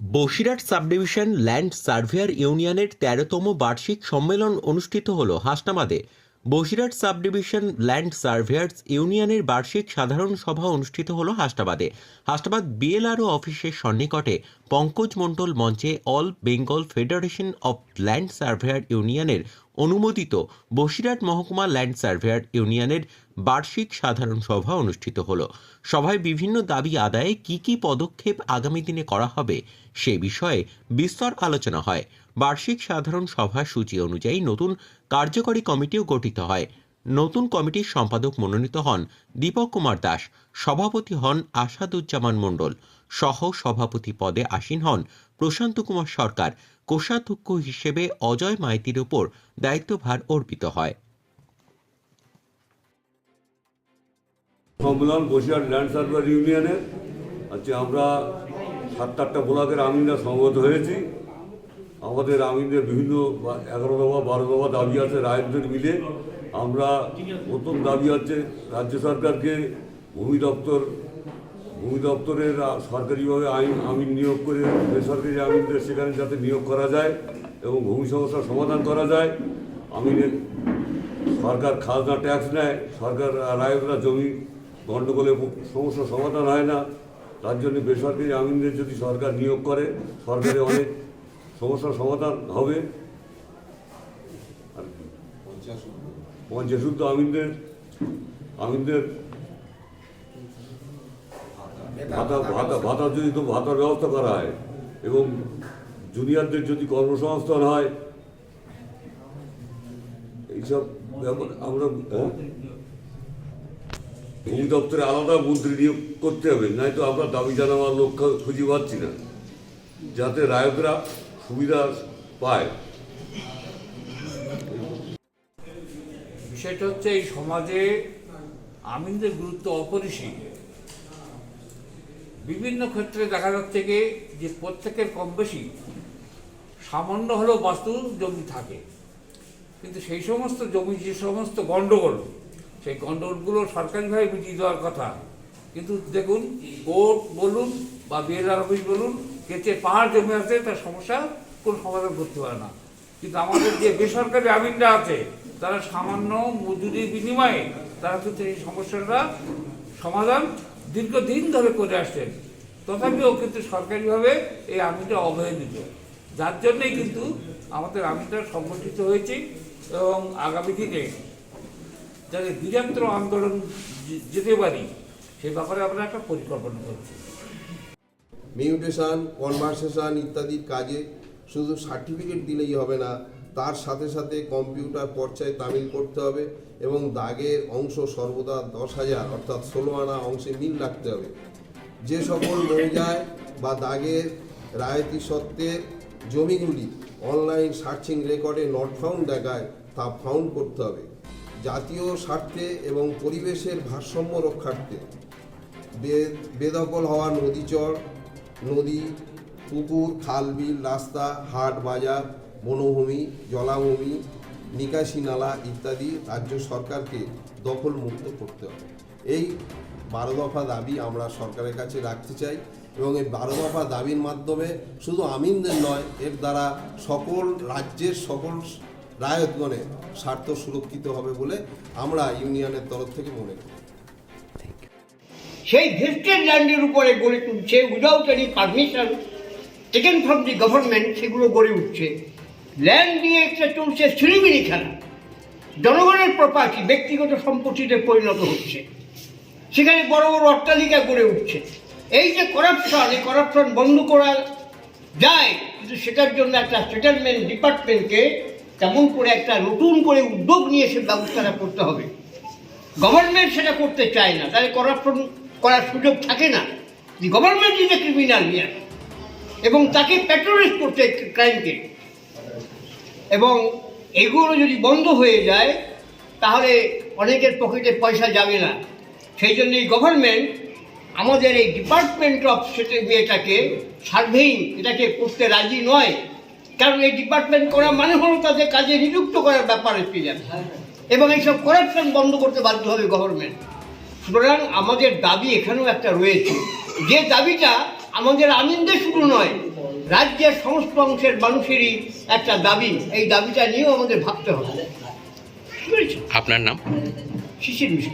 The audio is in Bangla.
বসিরহাট সাবডিভিশন ল্যান্ড সার্ভেয়ার ইউনিয়নের ১৩তম বার্ষিক সম্মেলন অনুষ্ঠিত হল হাসনাবাদে। বসিরহাট সাবডিভিশন ল্যান্ড সার্ভেয়ার্স ইউনিয়নের বার্ষিক সাধারণ সভা অনুষ্ঠিত হল হাসনাবাদে। হাসনাবাদ বিএলআরও অফিসের সন্নিকটে পঙ্কজ মণ্ডল মঞ্চে all Bengal federation of land surveyor ইউনিয়নের অনুমোদিত বসিরহাট মহকুমা ল্যান্ড সার্ভেয়ার ইউনিয়নের বার্ষিক সাধারণ সভা অনুষ্ঠিত হল। সভায় বিভিন্ন দাবি আদায়ে কি পদক্ষেপ আগামী দিনে করা হবে সে বিষয়ে বিস্তর আলোচনা হয়। বার্ষিক সাধারণ সভা সূচি অনুযায়ী নতুন কার্যকরী কমিটিও গঠিত হয়। নতুন কমিটির সম্পাদক মনোনীত হন দীপক কুমার দাস, সভাপতি হন আসাদুজ্জামান মণ্ডল, সহ সভাপতি পদে আসীন হন প্রশান্ত কুমার সরকার, কোষাধ্যক্ষ হিসেবে অজয় মাইতির উপর দায়িত্বভার অর্পিত হয়। সম্মেলন বসিরহাট ল্যান্ড সার্ভেয়ার ইউনিয়নের আজকে আমরা ৭-৮টা ব্লকের আমিনরা সমবেত হয়েছি। আমাদের আমিনদের বিভিন্ন 11 দফা 12 দফা দাবি আছে রায়তদের মিলে। আমরা প্রথম দাবি হচ্ছে রাজ্য সরকারকে ভূমি দপ্তরের সরকারিভাবে আমিন নিয়োগ করে বেসরকারি আমিনদের সেখানে যাতে নিয়োগ করা যায় এবং ভূমি সমস্যার সমাধান করা যায়। আমিনের সরকার খাজনা ট্যাক্স নেয়, সরকার রায়তরা জমি গণ্ডগোলের সমস্যার সমাধান হয় না। তার জন্য বেসরকারি আমিনদের যদি সরকার নিয়োগ করে সরকারে অনেক সমস্যার সমাধান হবে। আর পঞ্চায়েত আমিনদের ভাতা যদি তো ভাতার ব্যবস্থা করা হয় এবং জুনিয়রদের যদি কর্মসংস্থান হয়, এইসব ব্যাপার আমরা ভূমি দপ্তরে আলাদা মন্ত্রী নিয়োগ করতে হবে, নয়তো আমরা দাবি জানাবার লক্ষ্য খুঁজে পাচ্ছি না, যাতে রায়তরা সুবিধা পায়। বিষয়টা হচ্ছে এই সমাজে আমিনদের গুরুত্ব অপরিসীম। বিভিন্ন ক্ষেত্রে দেখা যাচ্ছে যে প্রত্যেকের কম বেশি সামান্য হলেও বাস্তু জমি থাকে, কিন্তু সেই সমস্ত জমি যে সমস্ত গণ্ডগোল, সেই গণ্ডগোলগুলো সরকারিভাবে মিটিয়ে দেওয়ার কথা, কিন্তু দেখুন কোর্ট বলুন বা বিএলআর অফিস বলুন, কেচে পাহাড় জমি আছে, তার সমস্যা কোনো সমাধান করতে পারে না। কিন্তু আমাদের যে বেসরকারি আমিনরা আছে তারা সামান্য মজুরির বিনিময়ে তারা কিন্তু এই সমস্যাটা সমাধান দীর্ঘদিন ধরে করে আসছেন, তথাপিও কিন্তু সরকারিভাবে এই আমিনটা অবহেলিত। যার জন্যেই কিন্তু আমাদের আমিনরা সংগঠিত হয়েছে এবং আগামী দিনে যাতে বৃহত্তর আন্দোলন যেতে পারি সে ব্যাপারে আমরা একটা পরিকল্পনা করছি। মিউটেশন, কনভার্সেশন ইত্যাদির কাজে শুধু সার্টিফিকেট দিলেই হবে না, তার সাথে সাথে কম্পিউটার পর্চায় তামিল করতে হবে এবং দাগের অংশ সর্বদা 10,000 অর্থাৎ 16 আনা অংশে মিল রাখতে হবে। যে সকল মৌজায় বা দাগের রায়তি সত্ত্বের জমিগুলি অনলাইন সার্চিং রেকর্ডে নট ফাউন্ড দেখায় তা ফাউন্ড করতে হবে। জাতীয় স্বার্থে এবং পরিবেশের ভারসাম্য রক্ষার্থে বেদখল হওয়া নদী, পুকুর, খাল, বিল, রাস্তা, হাট, বাজার, বনভূমি, জলাভূমি, নিকাশি নালা ইত্যাদি রাজ্য সরকারকে দখল মুক্ত করতে হবে। এই 12 দফা দাবি আমরা সরকারের কাছে রাখতে চাই এবং এই 12 দফা দাবির মাধ্যমে শুধু আমিনদের নয়, এর দ্বারা সকল রাজ্যের সকল রায়তগণের স্বার্থ সুরক্ষিত হবে বলে আমরা ইউনিয়নের তরফ থেকে মনে করি। সেই ভেস্টেড ল্যান্ডের উপরে গড়ে তুলছে without any permission taken from the government, সেগুলো গড়ে উঠছে। ল্যান্ড নিয়ে একটা চলছে ছিনিমিনি খেলা, জনগণের প্রপার্টি ব্যক্তিগত সম্পত্তিতে পরিণত হচ্ছে, সেখানে বড় বড় অট্টালিকা গড়ে উঠছে। এই যে করাপশন, এই করাপশন বন্ধ করা যায়, কিন্তু সেটার জন্য একটা সেটেলমেন্ট ডিপার্টমেন্টকে তেমন করে একটা নতুন করে উদ্যোগ নিয়ে সে ব্যবস্থাটা করতে হবে। গভর্নমেন্ট সেটা করতে চায় না, তাহলে করাপশন করার সুযোগ থাকে না। The government is a criminal here, এবং তাকে প্যাট্রোনাইজ করতে ক্রাইমকে। এবং এগুলো যদি বন্ধ হয়ে যায় তাহলে অনেকের পকেটে পয়সা যাবে না। সেই জন্য এই গভর্নমেন্ট আমাদের এই ডিপার্টমেন্ট অফ এটাকে সার্ভেইং এটাকে করতে রাজি নয়, কারণ এই ডিপার্টমেন্ট করা মানে হলো তাদের কাজে নিযুক্ত করার ব্যাপার এসে যাবে এবং এইসব করাপশন বন্ধ করতে বাধ্য হবে গভর্নমেন্ট। সুতরাং আমাদের দাবি এখানেও একটা রয়েছে, যে দাবিটা আমাদের আমিনদের শুধু নয়, রাজ্যের সমস্ত অংশের মানুষেরই একটা দাবি, এই দাবিটা নিয়েও আমাদের ভাবতে হবে। বুঝতে পেরেছি? আপনার নাম? শিশির মিশ্র।